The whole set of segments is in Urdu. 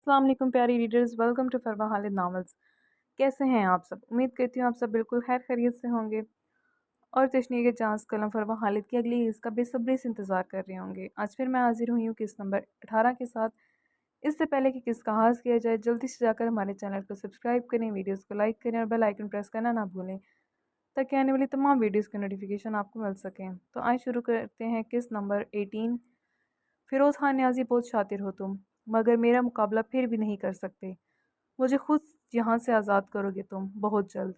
السلام علیکم پیاری readers, welcome to Farwa Khalid novels. کیسے ہیں آپ سب؟ امید کرتی ہوں آپ سب بالکل خیر خیریت سے ہوں گے اور تشنیع کے چانس قلم فروا خالد کی اگلی اس کا بے صبری سے انتظار کر رہے ہوں گے۔ آج پھر میں حاضر ہوئی ہوں قسط نمبر 18 کے ساتھ۔ اس سے پہلے کہ قسط کا آغاز کیا جائے، جلدی سے جا کر ہمارے چینل کو سبسکرائب کریں، ویڈیوز کو لائک کریں اور بیل آئیکن پریس کرنا نہ بھولیں تاکہ آنے والی تمام ویڈیوز کی نوٹیفیکیشن آپ کو مل سکیں۔ تو آج شروع کرتے ہیں قسط نمبر 18۔ فیروز خان نیازی، بہت شاطر ہو تم، مگر میرا مقابلہ پھر بھی نہیں کر سکتے۔ مجھے خود یہاں سے آزاد کرو گے تم بہت جلد۔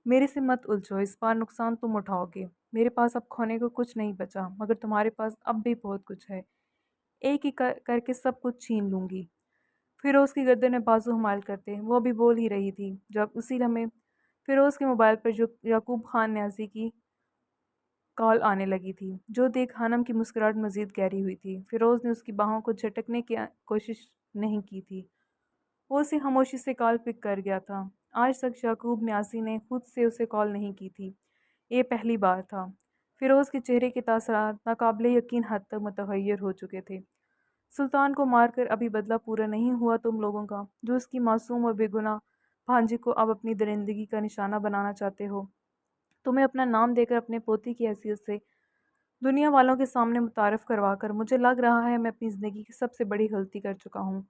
میرے سے مت الجھو، اس بار نقصان تم اٹھاؤ گے۔ میرے پاس اب کھونے کو کچھ نہیں بچا، مگر تمہارے پاس اب بھی بہت کچھ ہے۔ ایک ایک کر کے سب کچھ چھین لوں گی۔ فیروز کی گردن میں بازو حمال کرتے وہ ابھی بول ہی رہی تھی جب اسی لمحے فیروز کے موبائل پر یعقوب خان نیازی کی کال آنے لگی تھی، جو دیکھ خانم کی مسکراہٹ مزید گہری ہوئی تھی۔ فیروز نے اس کی باہوں کو جھٹکنے کی کوشش نہیں کی تھی، وہ اسے خاموشی سے کال پک کر گیا تھا۔ آج تک یعقوب نیازی نے خود سے اسے کال نہیں کی تھی، یہ پہلی بار تھا۔ فیروز کے چہرے کے تاثرات ناقابل یقین حد تک متغیر ہو چکے تھے۔ سلطان کو مار کر ابھی بدلہ پورا نہیں ہوا تم لوگوں کا، جو اس کی معصوم اور بے گناہ بھانجی کو اب اپنی درندگی کا نشانہ بنانا چاہتے ہو۔ تمہیں اپنا نام دے کر اپنے پوتی کی حیثیت سے دنیا والوں کے سامنے متعارف کروا کر مجھے لگ رہا ہے میں اپنی زندگی کی سب سے بڑی غلطی کر چکا ہوں۔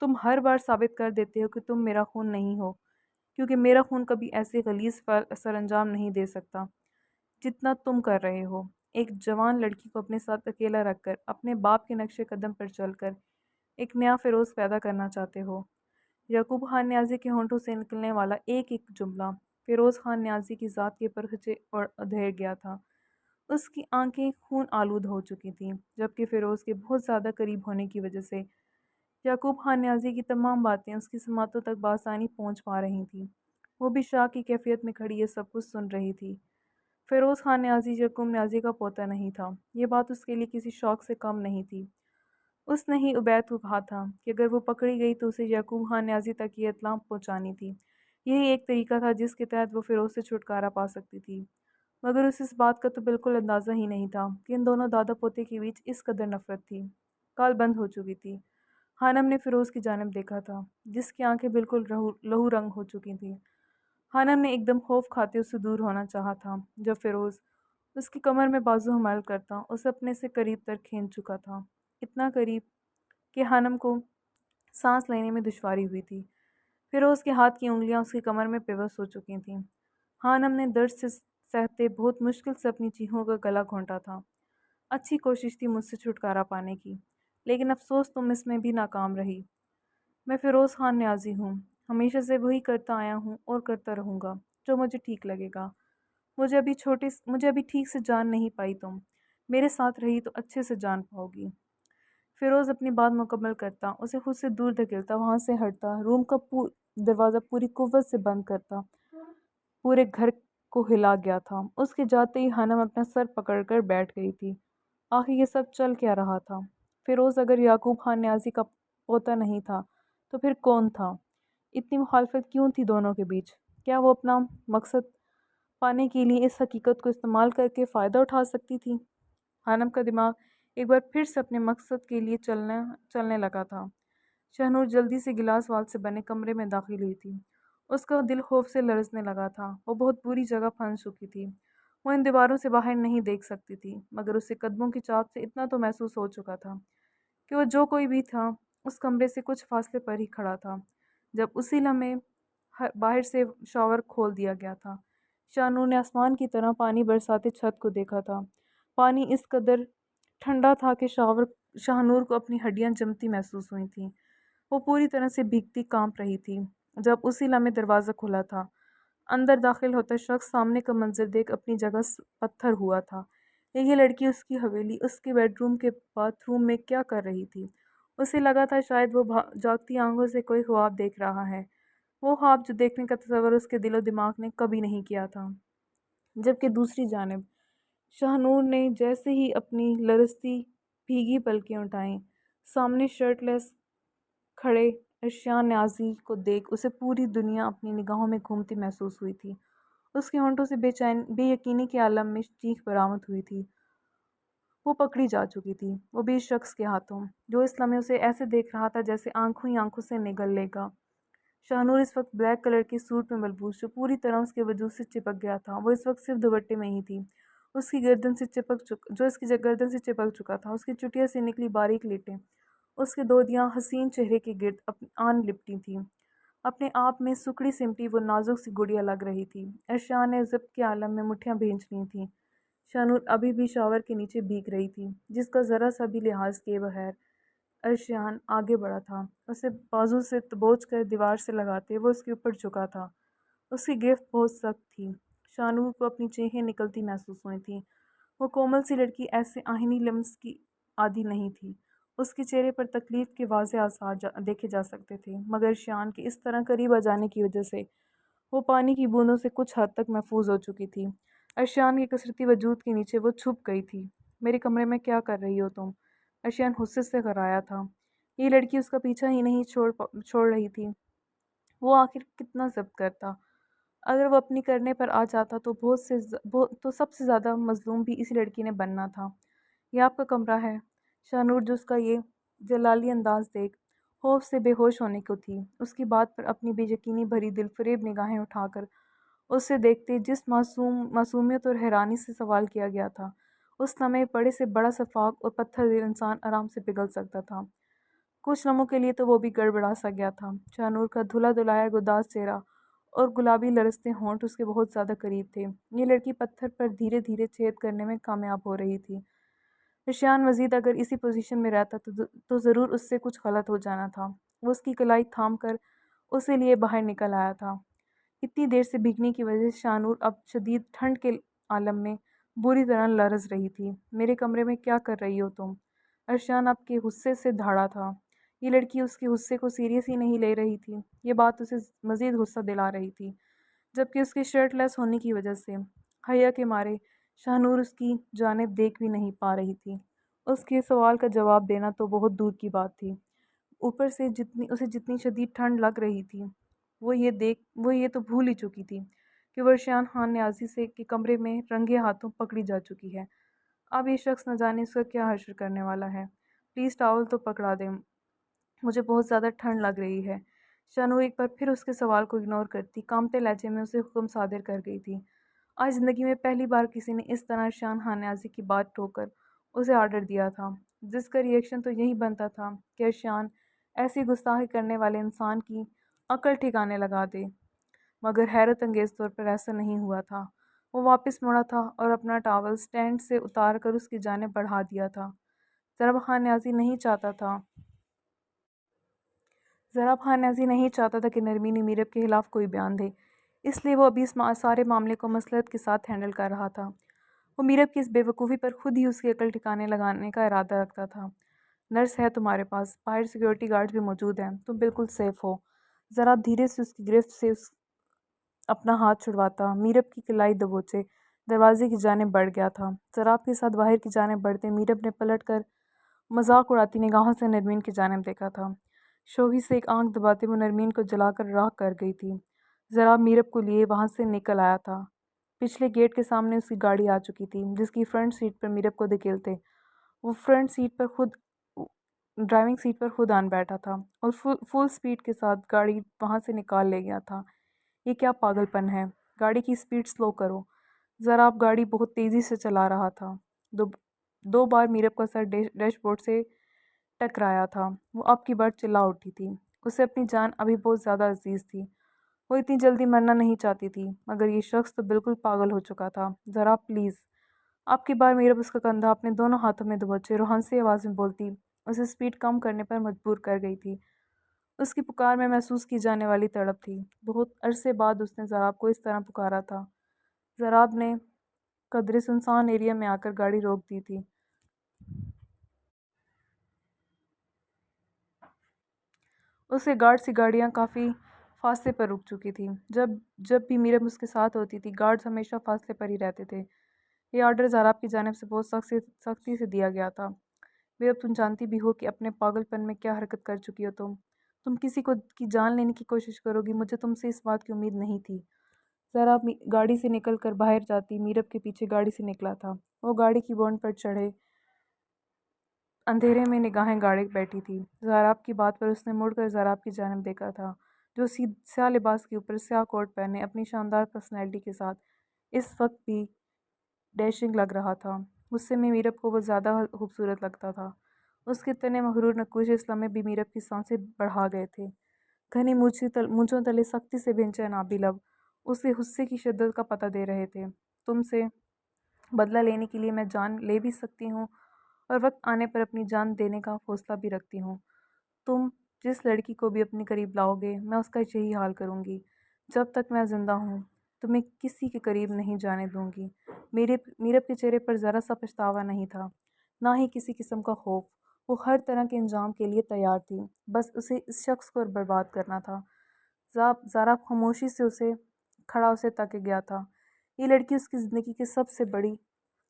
تم ہر بار ثابت کر دیتے ہو کہ تم میرا خون نہیں ہو، کیونکہ میرا خون کبھی ایسے غلیظ سر انجام نہیں دے سکتا جتنا تم کر رہے ہو۔ ایک جوان لڑکی کو اپنے ساتھ اکیلا رکھ کر اپنے باپ کے نقش قدم پر چل کر ایک نیا فیروز پیدا کرنا چاہتے ہو۔ یعقوب خان نیازی کے ہونٹوں سے نکلنے والا ایک ایک جملہ فیروز خان نیازی کی ذات کے پرخچے اور ادھیر گیا تھا۔ اس کی آنکھیں خون آلود ہو چکی تھیں، جبکہ فیروز کے بہت زیادہ قریب ہونے کی وجہ سے یعقوب خان نیازی کی تمام باتیں اس کی سماعتوں تک بآسانی پہنچ پا رہی تھیں۔ وہ بھی شاک کی کیفیت میں کھڑی یہ سب کچھ سن رہی تھی۔ فیروز خان نیازی یعقوب نیازی کا پوتا نہیں تھا، یہ بات اس کے لیے کسی شوق سے کم نہیں تھی۔ اس نے ہی عبید کو کہا تھا کہ اگر وہ پکڑی گئی تو اسے یعقوب خان نیازی تک یہ اطلاع پہنچانی تھی۔ یہی ایک طریقہ تھا جس کے تحت وہ فیروز سے چھٹکارا پا سکتی تھی، مگر اسے اس بات کا تو بالکل اندازہ ہی نہیں تھا کہ ان دونوں دادا پوتے کے بیچ اس قدر نفرت تھی۔ کال بند ہو چکی تھی۔ خانم نے فیروز کی جانب دیکھا تھا، جس کی آنکھیں بالکل لہو رنگ ہو چکی تھیں۔ خانم نے ایک دم خوف کھاتے اس سے دور ہونا چاہا تھا، جب فیروز اس کی کمر میں بازو حمال کرتا اسے اپنے سے قریب تر کھینچ چکا تھا، اتنا قریب کہ خانم کو سانس لینے میں دشواری ہوئی تھی۔ فیروز کے ہاتھ کی انگلیاں اس کی کمر میں پیوست ہو چکی تھیں۔ خانم نے درد سے سہتے بہت مشکل سے اپنی چیخوں کا گلا گھونٹا تھا۔ اچھی کوشش تھی مجھ سے چھٹکارا پانے کی، لیکن افسوس تم اس میں بھی ناکام رہی۔ میں فیروز خان نیازی ہوں، ہمیشہ سے وہی کرتا آیا ہوں اور کرتا رہوں گا جو مجھے ٹھیک لگے گا۔ مجھے ابھی ٹھیک سے جان نہیں پائی تم، میرے ساتھ رہی تو اچھے سے جان پاؤ گی۔ فیروز اپنی بات مکمل کرتا، اسے خود سے دور دھکیلتا، وہاں سے ہٹتا، روم کا دروازہ پوری قوت سے بند کرتا۔ پورے گھر کو ہلا گیا تھا۔ اس کے جاتے ہی خانم اپنا سر پکڑ کر بیٹھ گئی تھی۔ آخر یہ سب چل کیا رہا تھا؟ فیروز اگر یعقوب خان نیازی کا پوتا نہیں تھا تو پھر کون تھا؟ اتنی مخالفت کیوں تھی دونوں کے بیچ؟ کیا وہ اپنا مقصد پانے کے لیے اس حقیقت کو استعمال کر کے فائدہ اٹھا سکتی تھی؟ خانم کا دماغ ایک بار پھر سے اپنے مقصد کے لیے چلنے لگا تھا۔ شہنور جلدی سے گلاس وال سے بنے کمرے میں داخل ہوئی تھی۔ اس کا دل خوف سے لرزنے لگا تھا۔ وہ بہت بری جگہ پھنس چکی تھی۔ وہ ان دیواروں سے باہر نہیں دیکھ سکتی تھی، مگر اسے قدموں کی چاپ سے اتنا تو محسوس ہو چکا تھا کہ وہ جو کوئی بھی تھا اس کمرے سے کچھ فاصلے پر ہی کھڑا تھا۔ جب اسی لمحے باہر سے شاور کھول دیا گیا تھا، شاہنور نے آسمان کی طرح پانی برساتے چھت کو دیکھا تھا۔ پانی اس قدر ٹھنڈا تھا کہ شاہنور کو اپنی ہڈیاں جمتی محسوس ہوئی تھیں۔ وہ پوری طرح سے بھیگتی کانپ رہی تھی جب اسی لمحے دروازہ کھلا تھا۔ اندر داخل ہوتا شخص سامنے کا منظر دیکھ اپنی جگہ پتھر ہوا تھا۔ یہ لڑکی اس کی حویلی، اس کے بیڈ روم کے باتھ روم میں کیا کر رہی تھی؟ اسے لگا تھا شاید وہ جاگتی آنکھوں سے کوئی خواب دیکھ رہا ہے، وہ خواب جو دیکھنے کا تصور اس کے دل و دماغ نے کبھی نہیں کیا تھا۔ جبکہ دوسری جانب شاہنور نے جیسے ہی اپنی لرزتی بھیگی پلکیں اٹھائیں، سامنے شرٹ لیس کھڑے ارشیان نیازی کو دیکھ اسے پوری دنیا اپنی نگاہوں میں گھومتی محسوس ہوئی تھی۔ اس کے ہونٹوں سے بے یقینی کے عالم میں چیخ برآمد ہوئی تھی۔ وہ پکڑی جا چکی تھی، وہ بھی اس شخص کے ہاتھوں، جو اس لمحے اسے ایسے دیکھ رہا تھا جیسے آنکھوں ہی آنکھوں سے نگل لے گا۔ شاہنور اس وقت بلیک کلر کے سوٹ میں ملبوس، جو پوری طرح اس کے وجود سے چپک گیا تھا، وہ اس وقت صرف دوپٹے میں ہی تھی، اس کی گردن سے گردن سے چپک چکا تھا۔ اس کی چٹیا سے نکلی باریک لٹیں اس کے دودیاں حسین چہرے کے گرد آن لپٹی تھیں۔ اپنے آپ میں سکڑی سمٹی وہ نازک سی گڑیا لگ رہی تھی۔ ارشیان نے ضبط کے عالم میں مٹھیاں بھینج لی تھیں۔ شاہنور ابھی بھی شاور کے نیچے بھیگ رہی تھی، جس کا ذرا سا بھی لحاظ کیے بغیر ارشیان آگے بڑھا تھا، اسے بازو سے دبوچ کر دیوار سے لگاتے وہ اس کے اوپر جھکا تھا۔ اس کی گرفت بہت سخت تھی، شاہنور کو اپنی چینخیں نکلتی محسوس ہوئی تھیں۔ وہ کومل سی لڑکی ایسے آہنی لمس کی عادی نہیں تھی۔ اس کے چہرے پر تکلیف کے واضح آثار دیکھے جا سکتے تھے، مگر ارشیان کے اس طرح قریب آ جانے کی وجہ سے وہ پانی کی بوندوں سے کچھ حد تک محفوظ ہو چکی تھی۔ ارشیان کے کثرتی وجود کے نیچے وہ چھپ گئی تھی۔ میرے کمرے میں کیا کر رہی ہو تم؟ ارشیان غصے سے غرایا تھا۔ یہ لڑکی اس کا پیچھا ہی نہیں چھوڑ رہی تھی۔ وہ آخر کتنا ضبط کرتا؟ اگر وہ اپنی کرنے پر آ جاتا تو سب سے زیادہ مظلوم بھی اسی لڑکی نے بننا تھا۔ یہ آپ کا کمرہ ہے؟ شاہنور جو اس کا یہ جلالی انداز دیکھ خوف سے بے ہوش ہونے کو تھی، اس کی بات پر اپنی بے یقینی بھری دل فریب نگاہیں اٹھا کر اسے دیکھتے جس معصومیت اور حیرانی سے سوال کیا گیا تھا، اس لمحے بڑے سے بڑا شفاق اور پتھر دل انسان آرام سے پگھل سکتا تھا۔ کچھ لمحوں کے لیے تو وہ بھی گڑبڑا سا گیا تھا۔ شاہنور کا دھلا دھلایا گداز چہرہ اور گلابی لرزتے ہونٹ اس کے بہت زیادہ قریب تھے۔ یہ لڑکی پتھر پر دھیرے دھیرے چھید کرنے میں کامیاب ہو رہی تھی۔ ارشیان مزید اگر اسی پوزیشن میں رہتا تو ضرور اس سے کچھ غلط ہو جانا تھا۔ وہ اس کی کلائی تھام کر اسے لیے باہر نکل آیا تھا۔ اتنی دیر سے بھیگنے کی وجہ سے شاہنور اب شدید ٹھنڈ کے عالم میں بری طرح لرز رہی تھی۔ میرے کمرے میں کیا کر رہی ہو تم؟ ارشیان اب کے غصے سے دھاڑا تھا۔ یہ لڑکی اس کے غصے کو سیریس ہی نہیں لے رہی تھی۔ یہ بات اسے مزید غصہ دلا رہی تھی، جبکہ اس کے شرٹ لیس ہونے کی وجہ سے حیا کے مارے شاہنور اس کی جانب دیکھ بھی نہیں پا رہی تھی۔ اس کے سوال کا جواب دینا تو بہت دور کی بات تھی۔ اوپر سے اسے جتنی شدید ٹھنڈ لگ رہی تھی، وہ یہ تو بھول ہی چکی تھی کہ وہ ارشیان خان نیازی سے کے کمرے میں رنگے ہاتھوں پکڑی جا چکی ہے۔ اب یہ شخص نہ جانے اس کا کیا حشر کرنے والا ہے۔ پلیز ٹاول تو پکڑا دیں، مجھے بہت زیادہ ٹھنڈ لگ رہی ہے۔ شاہنور ایک بار پھر اس کے سوال کو اگنور کرتی کانپتے لہجے میں اسے حکم صادر کر گئی تھی۔ آج زندگی میں پہلی بار کسی نے اس طرح ارشیان خان نیازی کی بات ٹوک کر اسے آرڈر دیا تھا، جس کا ریئیکشن تو یہی بنتا تھا کہ ارشیان ایسی گستاخی کرنے والے انسان کی عقل ٹھکانے لگا دے، مگر حیرت انگیز طور پر ایسا نہیں ہوا تھا۔ وہ واپس مڑا تھا اور اپنا ٹاول سٹینڈ سے اتار کر اس کی جانب بڑھا دیا تھا۔ ضرب خان نیازی نہیں چاہتا تھا کہ نرمین میرب کے خلاف کوئی بیان دے، اس لیے وہ ابھی اس سارے معاملے کو مصلحت کے ساتھ ہینڈل کر رہا تھا۔ وہ میرب کی اس بے وقوفی پر خود ہی اس کی عقل ٹھکانے لگانے کا ارادہ رکھتا تھا۔ نرس ہے تمہارے پاس، باہر سیکیورٹی گارڈز بھی موجود ہیں، تم بالکل سیف ہو۔ ذرا دھیرے سے اس کی گرفت سے اپنا ہاتھ چھڑواتا میرب کی کلائی دبوچے دروازے کی جانب بڑھ گیا تھا۔ ضراب کے ساتھ باہر کی جانب بڑھتے میرب نے پلٹ کر مذاق اڑاتی نگاہوں سے نرمین کی جانب دیکھا تھا۔ شوخی سے ایک آنکھ دباتے وہ نرمین کو جلا کر راہ کر گئی تھی۔ ضراب میرب کو لیے وہاں سے نکل آیا تھا۔ پچھلے گیٹ کے سامنے اس کی گاڑی آ چکی تھی، جس کی فرنٹ سیٹ پر میرب کو دھکیلتے وہ ڈرائیونگ سیٹ پر خود آن بیٹھا تھا اور فل سپیڈ کے ساتھ گاڑی وہاں سے نکال لے گیا تھا۔ یہ کیا پاگل پن ہے؟ گاڑی کی سپیڈ سلو کرو۔ ضراب گاڑی بہت تیزی سے چلا رہا تھا۔ دو بار میرب کا سر ڈیش بورڈ سے ٹکرایا تھا۔ وہ اب کی بار چلا اٹھی تھی۔ اسے اپنی جان ابھی بہت زیادہ عزیز تھی۔ وہ اتنی جلدی مرنا نہیں چاہتی تھی، مگر یہ شخص تو بالکل پاگل ہو چکا تھا۔ ضراب پلیز۔ اب کی بار میرب اس کا کندھا اپنے دونوں ہاتھوں میں دبوچے روحانسی آواز میں بولتی اسے سپیڈ کم کرنے پر مجبور کر گئی تھی۔ اس کی پکار میں محسوس کی جانے والی تڑپ تھی۔ بہت عرصے بعد اس نے ضراب کو اس طرح پکارا تھا۔ ضراب نے قدرے سنسان ایریا میں آ کر گاڑی روک دی تھی۔ اس کے گارڈز کی گاڑیاں کافی فاصلے پر رک چکی تھیں۔ جب بھی میرب اس کے ساتھ ہوتی تھی، گارڈز ہمیشہ فاصلے پر ہی رہتے تھے۔ یہ آرڈر ضراب کی جانب سے بہت سختی سے دیا گیا تھا۔ میرب تم جانتی بھی ہو کہ اپنے پاگل پن میں کیا حرکت کر چکی ہو تم کسی کو کی جان لینے کی کوشش کرو گی، مجھے تم سے اس بات کی امید نہیں تھی۔ ضراب گاڑی سے نکل کر باہر جاتی میرب کے پیچھے گاڑی سے نکلا تھا۔ وہ گاڑی کی بونٹ پر چڑھے اندھیرے میں نگاہیں گاڑے بیٹھی تھی۔ زاراب کی بات پر اس نے مڑ کر زاراب کی جانب دیکھا تھا، جو سیاہ لباس کے اوپر سیاہ کوٹ پہنے اپنی شاندار پرسنالٹی کے ساتھ اس وقت بھی ڈیشنگ لگ رہا تھا۔ غصے میں میرب کو وہ زیادہ خوبصورت لگتا تھا۔ اس کے تنے مغرور نقوش اس لمحے بھی میرب کی سانسیں بڑھا گئے تھے۔ گھنی مونچھوں تلے سختی سے بے چین آبی لب اس کے غصے کی شدت کا پتہ دے رہے تھے۔ تم سے بدلہ لینے کے لیے میں جان لے بھی سکتی ہوں اور وقت آنے پر اپنی جان دینے کا حوصلہ بھی رکھتی ہوں۔ تم جس لڑکی کو بھی اپنے قریب لاؤ گے میں اس کا یہی حال کروں گی۔ جب تک میں زندہ ہوں تمہیں کسی کے قریب نہیں جانے دوں گی۔ میرب کے چہرے پر ذرا سا پچھتاوا نہیں تھا، نہ ہی کسی قسم کا خوف۔ وہ ہر طرح کے انجام کے لیے تیار تھی، بس اسے اس شخص کو برباد کرنا تھا۔ زاراب خاموشی سے اسے تک گیا تھا۔ یہ لڑکی اس کی زندگی کی سب سے بڑی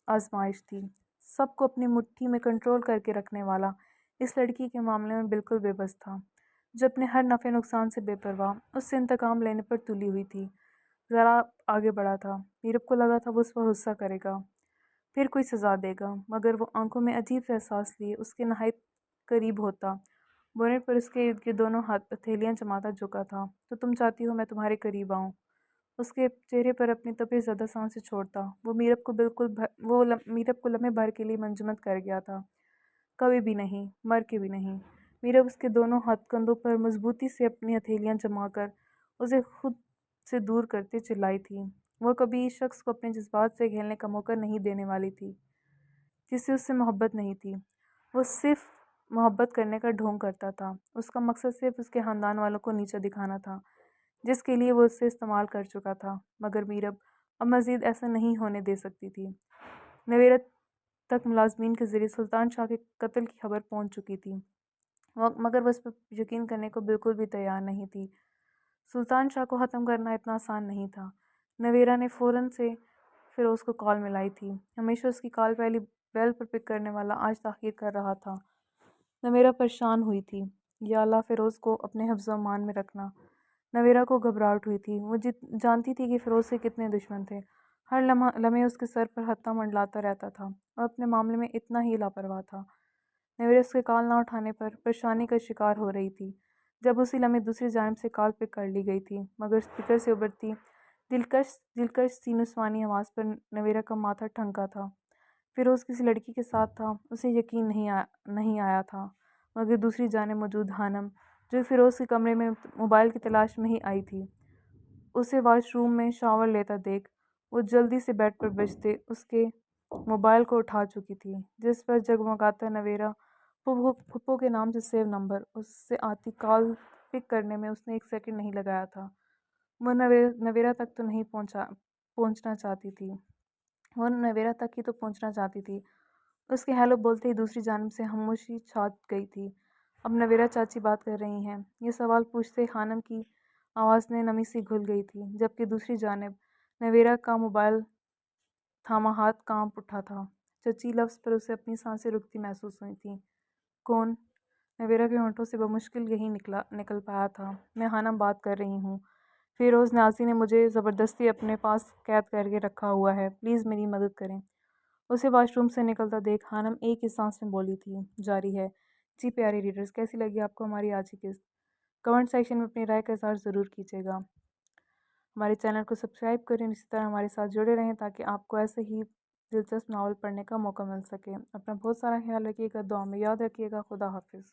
آزمائش تھی۔ سب کو اپنی مٹھی میں کنٹرول کر کے رکھنے والا اس لڑکی کے معاملے میں بالکل بے بس تھا، جو اپنے ہر نفع نقصان سے بے پرواہ اس سے انتقام لینے پر تلی ہوئی تھی۔ ذرا آگے بڑھا تھا۔ میرب کو لگا تھا وہ اس پر غصہ کرے گا، پھر کوئی سزا دے گا، مگر وہ آنکھوں میں عجیب سے احساس لیے اس کے نہایت قریب ہوتا۔ بونٹ پر اس کے ارد گرد دونوں ہتھیلیاں جماتا جھکا تھا۔ تو تم چاہتی ہو میں تمہارے قریب آؤں؟ اس کے چہرے پر اپنی تپش زدہ سانسیں چھوڑتا وہ میرب کو لمحے بھر کے لیے منجمد کر گیا تھا۔ کبھی بھی نہیں، مر کے بھی نہیں۔ میرب اس کے دونوں ہاتھ کندھوں پر مضبوطی سے اپنی ہتھیلیاں جما کر اسے خود سے دور کرتے چلائی تھی۔ وہ کبھی اس شخص کو اپنے جذبات سے کھیلنے کا موقع نہیں دینے والی تھی جسے اس سے محبت نہیں تھی۔ وہ صرف محبت کرنے کا ڈھونگ کرتا تھا۔ اس کا مقصد صرف اس کے خاندان والوں کو نیچا دکھانا تھا، جس کے لیے وہ اسے استعمال کر چکا تھا، مگر میرب اب مزید ایسا نہیں ہونے دے سکتی تھی۔ نویرہ تک ملازمین کے ذریعے سلطان شاہ کے قتل کی خبر پہنچ چکی تھی، مگر وہ اس پر یقین کرنے کو بالکل بھی تیار نہیں تھی۔ سلطان شاہ کو ختم کرنا اتنا آسان نہیں تھا۔ نویرہ نے فوراً سے فیروز کو کال ملائی تھی۔ ہمیشہ اس کی کال پہلی بیل پر پک کرنے والا آج تاخیر کر رہا تھا۔ نویرہ پریشان ہوئی تھی۔ یا اللہ، فیروز کو اپنے حفظ و امان میں رکھنا۔ نویرہ کو گھبراہٹ ہوئی تھی۔ وہ جانتی تھی کہ فیروز سے کتنے دشمن تھے۔ ہر لمحے اس کے سر پر ہتھا منڈلاتا رہتا تھا اور اپنے معاملے میں اتنا ہی لاپرواہ تھا۔ نویرہ اس کے کال نہ اٹھانے پر پریشانی کا شکار ہو رہی تھی، جب اسی لمحے دوسری جانب سے کال پک کر لی گئی تھی، مگر اسپیکر سے ابھرتی دلکش سی نسوانی آواز پر نویرہ کا ماتھا ٹھنکا تھا۔ فیروز کسی لڑکی کے ساتھ تھا، اسے یقین نہیں آیا تھا، مگر دوسری جانب موجود خانم، جو فیروز کے کمرے میں موبائل کی تلاش میں ہی آئی تھی، اسے واش روم میں شاور لیتا دیکھ وہ جلدی سے بیڈ پر بجتے اس کے موبائل کو اٹھا چکی تھی، جس پر جگمگاتا نویرہ پھپھو کے نام سے سیو نمبر اس سے آتی کال پک کرنے میں اس نے 1 سیکنڈ نہیں لگایا تھا۔ وہ نویرہ تک تو نہیں پہنچنا چاہتی تھی۔ وہ نویرہ تک ہی تو پہنچنا چاہتی تھی۔ اس کے ہیلو بولتے ہی دوسری جانب سے خاموشی چھا گئی تھی۔ اب نویرہ چاچی بات کر رہی ہیں؟ یہ سوال پوچھتے خانم کی آواز میں نمی سی گھل گئی تھی، جبکہ دوسری جانب نویرہ کا موبائل تھاما ہاتھ کانپ اٹھا تھا۔ چچی لفظ پر اسے اپنی سانسیں رکتی محسوس ہوئی تھیں۔ کون؟ نویرہ کے ہونٹوں سے بمشکل یہی نکل پایا تھا۔ میں خانم بات کر رہی ہوں۔ فیروز نیازی نے مجھے زبردستی اپنے پاس قید کر کے رکھا ہوا ہے، پلیز میری مدد کریں۔ اسے واش روم سے نکلتا دیکھ خانم ایک ہی سانس میں بولی تھی۔ جاری ہے۔ جی پیارے ریڈرز، کیسی لگی آپ کو ہماری آج کی قسط؟ کمنٹ سیکشن میں اپنی رائے کا اظہار ضرور کیجیے گا۔ ہمارے چینل کو سبسکرائب کریں، اسی طرح ہمارے ساتھ جڑے رہیں تاکہ آپ کو ایسے ہی دلچسپ ناول پڑھنے کا موقع مل سکے۔ اپنا بہت سارا خیال رکھیے گا، دعا میں یاد رکھیے گا۔ خدا حافظ۔